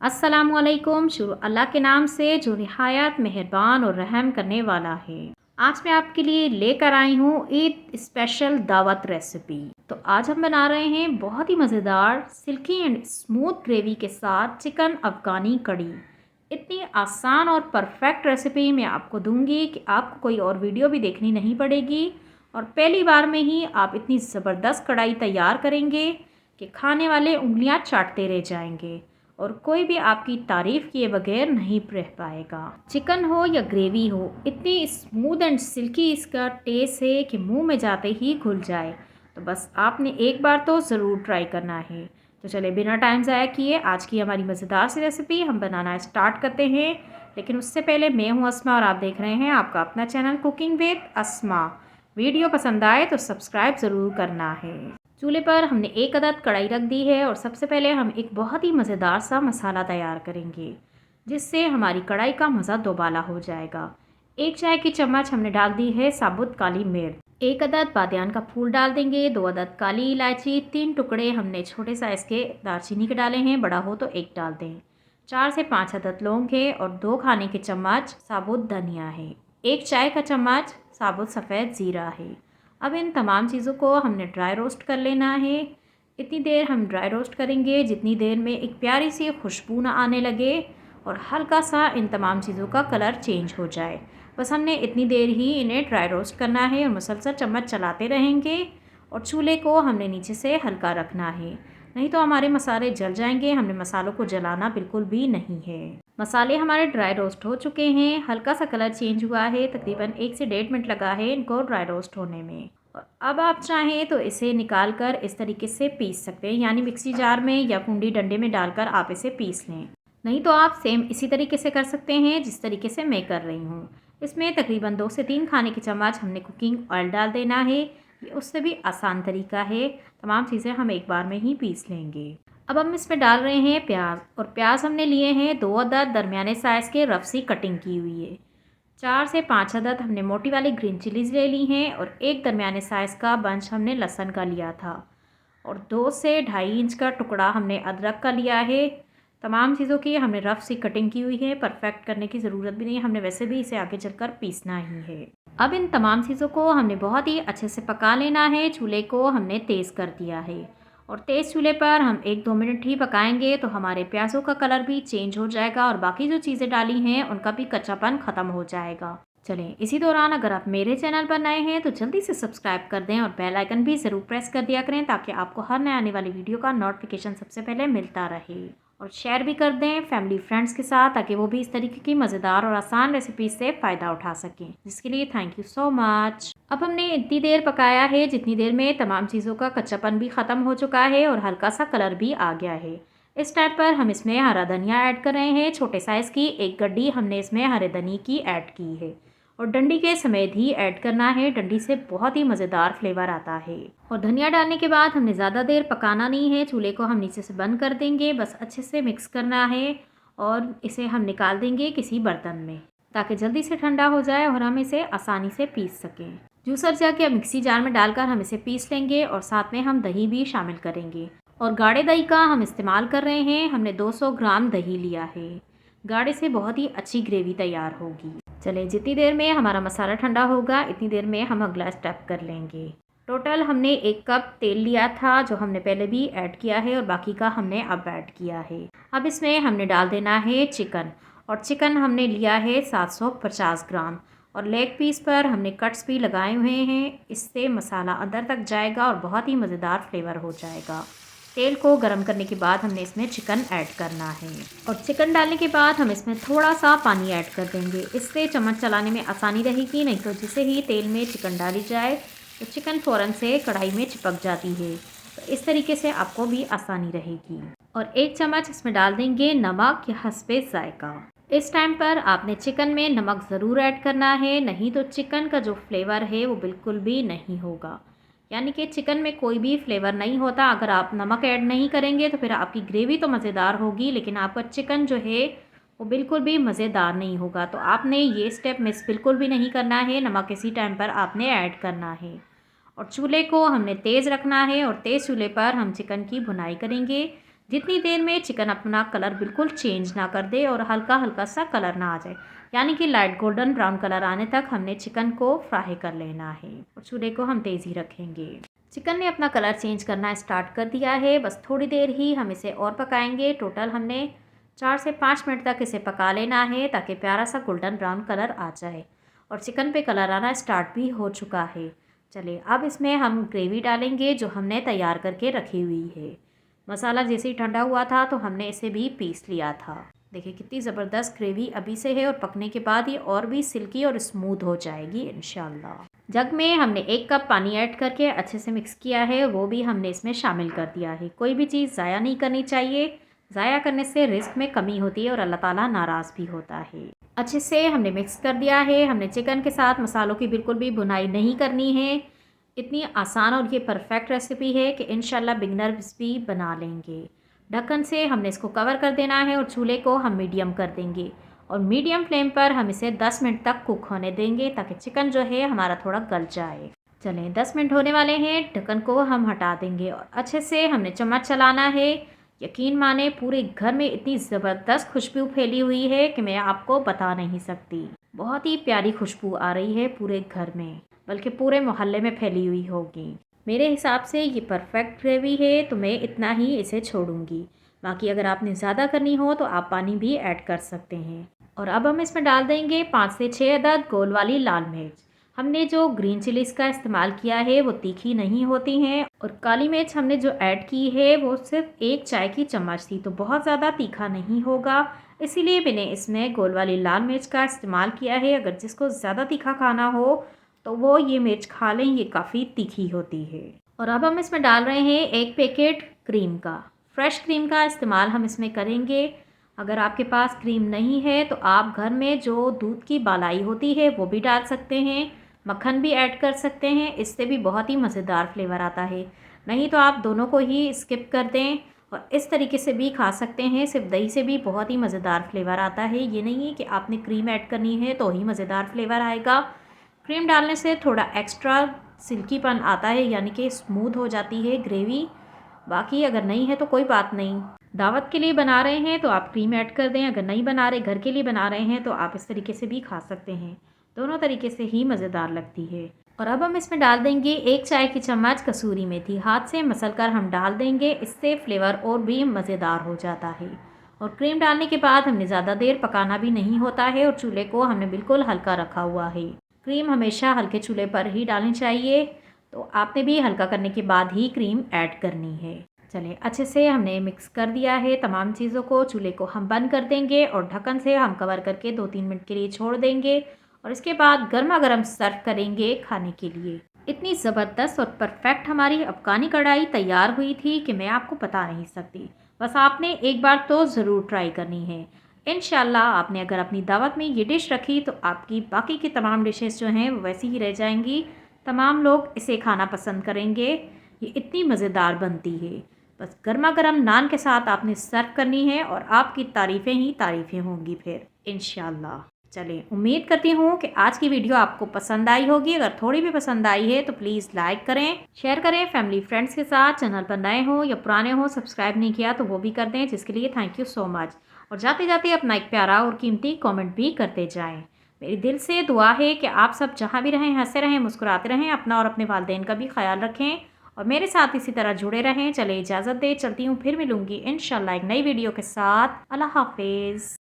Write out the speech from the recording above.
अस्सलामुअलैकुम। शुरू अल्लाह के नाम से जो निहायत मेहरबान और रहम करने वाला है। आज मैं आपके लिए लेकर आई हूँ ईद स्पेशल दावत रेसिपी। तो आज हम बना रहे हैं बहुत ही मज़ेदार सिल्की एंड स्मूथ ग्रेवी के साथ चिकन अफ़गानी कड़ी। इतनी आसान और परफेक्ट रेसिपी मैं आपको दूंगी कि आपको कोई और वीडियो भी देखनी नहीं पड़ेगी और पहली बार में ही आप इतनी ज़बरदस्त कढ़ाई तैयार करेंगे कि खाने वाले उंगलियां चाटते रह जाएंगे और कोई भी आपकी तारीफ़ किए बगैर नहीं रह पाएगा। चिकन हो या ग्रेवी हो, इतनी स्मूथ एंड सिल्की इसका टेस्ट है कि मुंह में जाते ही घुल जाए। तो बस आपने एक बार तो ज़रूर ट्राई करना है। तो चले बिना टाइम ज़ाया किए आज की हमारी मज़ेदार सी रेसिपी हम बनाना स्टार्ट करते हैं। लेकिन उससे पहले मैं हूँ अस्मा और आप देख रहे हैं आपका अपना channel cooking with Asma. Video पसंद आए तो सब्सक्राइब ज़रूर करना है। चूल्हे पर हमने एक अदद कढ़ाई रख दी है और सबसे पहले हम एक बहुत ही मज़ेदार सा मसाला तैयार करेंगे जिससे हमारी कढ़ाई का मज़ा दोबाला हो जाएगा। एक चाय की चम्मच हमने डाल दी है साबुत काली मिर्च, एक अदद बादियान का फूल डाल देंगे, 2 अदद काली इलायची, 3 टुकड़े हमने छोटे साइज़ के दालचीनी के डाले हैं, बड़ा हो तो एक डाल दें, 4 से 5 अदद लौंग है और 2 खाने के चम्मच साबुत धनिया है, 1 चाय का चम्मच साबुत सफ़ेद ज़ीरा है। अब इन तमाम चीज़ों को हमने ड्राई रोस्ट कर लेना है। इतनी देर हम ड्राई रोस्ट करेंगे जितनी देर में एक प्यारी सी खुशबू ना आने लगे और हल्का सा इन तमाम चीज़ों का कलर चेंज हो जाए। बस हमने इतनी देर ही इन्हें ड्राई रोस्ट करना है और मुसलसल चम्मच चलाते रहेंगे और चूल्हे को हमने नीचे से हल्का रखना है, नहीं तो हमारे मसाले जल जाएंगे। हमने मसालों को जलाना बिल्कुल भी नहीं है। मसाले हमारे ड्राई रोस्ट हो चुके हैं, हल्का सा कलर चेंज हुआ है, तकरीबन 1 से 1.5 मिनट लगा है इनको ड्राई रोस्ट होने में। और अब आप चाहें तो इसे निकाल कर इस तरीके से पीस सकते हैं, यानी मिक्सी जार में या कुंडी डंडे में डालकर आप इसे पीस लें। नहीं तो आप सेम इसी तरीके से कर सकते हैं जिस तरीके से मैं कर रही हूँ। इसमें तकरीबन 2 से 3 खाने के चम्मच हमने कुकिंग ऑयल डाल देना है। ये उससे भी आसान तरीका है। तमाम चीज़ें हम एक बार में ही पीस लेंगे। अब हम इसमें डाल रहे हैं प्याज, और प्याज हमने लिए हैं 2 अदद दरमियाने साइज़ के रफ सी कटिंग की हुई है। 4 से 5 अदद हमने मोटी वाली ग्रीन चिलीज़ ले ली हैं और एक दरमियाने साइज़ का बंच हमने लहसुन का लिया था और 2 से 2.5 इंच का टुकड़ा हमने अदरक का लिया है। तमाम चीज़ों की हमने रफ़ सी कटिंग की हुई है, परफेक्ट करने की ज़रूरत भी नहीं है, हमने वैसे भी इसे आगे चलकर पीसना ही है। अब इन तमाम चीज़ों को हमने बहुत ही अच्छे से पका लेना है। चूल्हे को हमने तेज़ कर दिया है और तेज़ चूल्हे पर हम 1-2 मिनट ही पकाएंगे तो हमारे प्याज़ों का कलर भी चेंज हो जाएगा और बाकी जो चीज़ें डाली हैं उनका भी कच्चापन ख़त्म हो जाएगा। चलें, इसी दौरान अगर आप मेरे चैनल पर नए हैं तो जल्दी से सब्सक्राइब कर दें और बेल आइकन भी ज़रूर प्रेस कर दिया करें ताकि आपको हर नए आने वाली वीडियो का नोटिफिकेशन सबसे पहले मिलता रहे। और शेयर भी कर दें फैमिली फ्रेंड्स के साथ ताकि वो भी इस तरीके की मज़ेदार और आसान रेसिपी से फ़ायदा उठा सकें, जिसके लिए थैंक यू सो मच। अब हमने इतनी देर पकाया है जितनी देर में तमाम चीज़ों का कच्चापन भी ख़त्म हो चुका है और हल्का सा कलर भी आ गया है। इस टाइम पर हम इसमें हरा धनिया ऐड कर रहे हैं। छोटे साइज़ की एक गड्डी हमने इसमें हरे धनिया की ऐड की है और डंडी के समेत ही ऐड करना है। डंडी से बहुत ही मज़ेदार फ्लेवर आता है। और धनिया डालने के बाद हमने ज़्यादा देर पकाना नहीं है, चूल्हे को हम नीचे से बंद कर देंगे। बस अच्छे से मिक्स करना है और इसे हम निकाल देंगे किसी बर्तन में ताकि जल्दी से ठंडा हो जाए और हम इसे आसानी से पीस सकें। जूसर जाके मिक्सी जार में डालकर हम इसे पीस लेंगे और साथ में हम दही भी शामिल करेंगे और गाढ़े दही का हम इस्तेमाल कर रहे हैं। हमने 200 ग्राम दही लिया है। गाढ़े से बहुत ही अच्छी ग्रेवी तैयार होगी। चलें, जितनी देर में हमारा मसाला ठंडा होगा इतनी देर में हम अगला स्टेप कर लेंगे। टोटल हमने 1 कप तेल लिया था जो हमने पहले भी ऐड किया है और बाकी का हमने अब ऐड किया है। अब इसमें हमने डाल देना है चिकन, और चिकन हमने लिया है 750 ग्राम और लेग पीस पर हमने कट्स भी लगाए हुए हैं। इससे मसाला अंदर तक जाएगा और बहुत ही मज़ेदार फ्लेवर हो जाएगा। तेल को गरम करने के बाद हमने इसमें चिकन ऐड करना है और चिकन डालने के बाद हम इसमें थोड़ा सा पानी ऐड कर देंगे। इससे चम्मच चलाने में आसानी रहेगी, नहीं तो जिसे ही तेल में चिकन डाली जाए तो चिकन फ़ौरन से कढ़ाई में चिपक जाती है। तो इस तरीके से आपको भी आसानी रहेगी। और 1 चम्मच इसमें डाल देंगे नमक या हस्बे ज़ायका। इस टाइम पर आपने चिकन में नमक ज़रूर ऐड करना है, नहीं तो चिकन का जो फ्लेवर है वो बिल्कुल भी नहीं होगा। यानी कि चिकन में कोई भी फ्लेवर नहीं होता। अगर आप नमक ऐड नहीं करेंगे तो फिर आपकी ग्रेवी तो मज़ेदार होगी लेकिन आपका चिकन जो है वो बिल्कुल भी मज़ेदार नहीं होगा। तो आपने ये स्टेप मिस बिल्कुल भी नहीं करना है। नमक इसी टाइम पर आपने ऐड करना है और चूल्हे को हमने तेज़ रखना है और तेज़ चूल्हे पर हम चिकन की भुनाई करेंगे जितनी देर में चिकन अपना कलर बिल्कुल चेंज ना कर दे और हल्का हल्का सा कलर ना आ जाए, यानी कि लाइट गोल्डन ब्राउन कलर आने तक हमने चिकन को फ्राई कर लेना है और चूल्हे को हम तेज़ ही रखेंगे। चिकन ने अपना कलर चेंज करना स्टार्ट कर दिया है, बस थोड़ी देर ही हम इसे और पकाएंगे। टोटल हमने 4 से 5 मिनट तक इसे पका लेना है ताकि प्यारा सा गोल्डन ब्राउन कलर आ जाए और चिकन पे कलर आना स्टार्ट भी हो चुका है। चलिए अब इसमें हम ग्रेवी डालेंगे जो हमने तैयार करके रखी हुई है। मसाला जैसे ही ठंडा हुआ था तो हमने इसे भी पीस लिया था। देखिए कितनी ज़बरदस्त ग्रेवी अभी से है और पकने के बाद ये और भी सिल्की और स्मूथ हो जाएगी इंशाल्लाह। जग में हमने 1 कप पानी ऐड करके अच्छे से मिक्स किया है, वो भी हमने इसमें शामिल कर दिया है। कोई भी चीज़ ज़ाया नहीं करनी चाहिए, ज़ाया करने से रिस्क में कमी होती है और अल्लाह ताला नाराज़ भी होता है। अच्छे से हमने मिक्स कर दिया है। हमने चिकन के साथ मसालों की बिल्कुल भी भुनाई नहीं करनी है। इतनी आसान और ये परफेक्ट रेसिपी है कि इंशाल्लाह बिगनर्स भी बना लेंगे। ढक्कन से हमने इसको कवर कर देना है और चूल्हे को हम मीडियम कर देंगे और मीडियम फ्लेम पर हम इसे 10 मिनट तक कुक होने देंगे ताकि चिकन जो है हमारा थोड़ा गल जाए। चलें 10 मिनट होने वाले हैं, ढक्कन को हम हटा देंगे और अच्छे से हमने चम्मच चलाना है। यकीन माने पूरे घर में इतनी ज़बरदस्त खुशबू फैली हुई है कि मैं आपको बता नहीं सकती। बहुत ही प्यारी खुशबू आ रही है पूरे घर में, बल्कि पूरे मोहल्ले में फैली हुई होगी। मेरे हिसाब से ये परफेक्ट ग्रेवी है तो मैं इतना ही इसे छोड़ूंगी। बाकी अगर आपने ज़्यादा करनी हो तो आप पानी भी ऐड कर सकते हैं। और अब हम इसमें डाल देंगे 5 से 6 अदद गोल वाली लाल मिर्च। हमने जो ग्रीन चिलीज़ का इस्तेमाल किया है वो तीखी नहीं होती हैं और काली मिर्च हमने जो ऐड की है वो सिर्फ 1 चाय की चम्मच थी, तो बहुत ज़्यादा तीखा नहीं होगा, इसीलिए मैंने इसमें गोल वाली लाल मिर्च का इस्तेमाल किया है। अगर जिसको ज़्यादा तीखा खाना हो तो वो ये मिर्च खा लें, ये काफ़ी तीखी होती है। और अब हम इसमें डाल रहे हैं 1 पैकेट क्रीम का। फ्रेश क्रीम का इस्तेमाल हम इसमें करेंगे। अगर आपके पास क्रीम नहीं है तो आप घर में जो दूध की बालाई होती है वो भी डाल सकते हैं, मक्खन भी ऐड कर सकते हैं, इससे भी बहुत ही मज़ेदार फ्लेवर आता है। नहीं तो आप दोनों को ही स्किप कर दें और इस तरीके से भी खा सकते हैं। सिर्फ दही से भी बहुत ही मज़ेदार फ्लेवर आता है। ये नहीं है कि आपने क्रीम ऐड करनी है तो ही मज़ेदार फ्लेवर आएगा। क्रीम डालने से थोड़ा एक्स्ट्रा सिल्कीपन आता है, यानी कि स्मूथ हो जाती है ग्रेवी। बाकी अगर नहीं है तो कोई बात नहीं, दावत के लिए बना रहे हैं तो आप क्रीम ऐड कर दें। अगर नहीं बना रहे, घर के लिए बना रहे हैं तो आप इस तरीके से भी खा सकते हैं। दोनों तरीके से ही मज़ेदार लगती है। और अब हम इसमें डाल देंगे 1 चाय की चम्मच कसूरी मेथी। हाथ से मसल कर हम डाल देंगे, इससे फ्लेवर और भी मज़ेदार हो जाता है। और क्रीम डालने के बाद हमने ज़्यादा देर पकाना भी नहीं होता है और चूल्हे को हमने बिल्कुल हल्का रखा हुआ है। क्रीम हमेशा हल्के चूल्हे पर ही डालनी चाहिए, तो आपने भी हल्का करने के बाद ही क्रीम ऐड करनी है। चलिए अच्छे से हमने मिक्स कर दिया है तमाम चीज़ों को। चूल्हे को हम बंद कर देंगे और ढक्कन से हम कवर करके 2-3 मिनट के लिए छोड़ देंगे और इसके बाद गर्मा गर्म सर्व करेंगे खाने के लिए। इतनी ज़बरदस्त और परफेक्ट हमारी अफ़गानी कढ़ाई तैयार हुई थी कि मैं आपको बता नहीं सकती। बस आपने एक बार तो ज़रूर ट्राई करनी है। इंशाल्लाह आपने अगर अपनी दावत में ये डिश रखी तो आपकी बाकी की तमाम डिशेस जो हैं वो वैसी ही रह जाएंगी। तमाम लोग इसे खाना पसंद करेंगे, ये इतनी मज़ेदार बनती है। बस गर्मा गर्म नान के साथ आपने सर्व करनी है और आपकी तारीफ़ें ही तारीफ़ें होंगी फिर इंशाल्लाह। चलें, उम्मीद करती हूँ कि आज की वीडियो आपको पसंद आई होगी। अगर थोड़ी भी पसंद आई है तो प्लीज़ लाइक करें, शेयर करें फैमिली फ्रेंड्स के साथ। चैनल पर नए हो या पुराने हो, सब्सक्राइब नहीं किया तो वो भी कर दें, जिसके लिए थैंक यू सो मच। और जाते जाते अपना एक प्यारा और कीमती कमेंट भी करते जाएं। मेरी दिल से दुआ है कि आप सब जहाँ भी रहें हंसते रहें, मुस्कुराते रहें, अपना और अपने वालिदैन का भी ख्याल रखें और मेरे साथ इसी तरह जुड़े रहें। चले इजाज़त दे, चलती हूँ, फिर मिलूँगी इंशाल्लाह एक नई वीडियो के साथ। अल्लाह हाफिज़।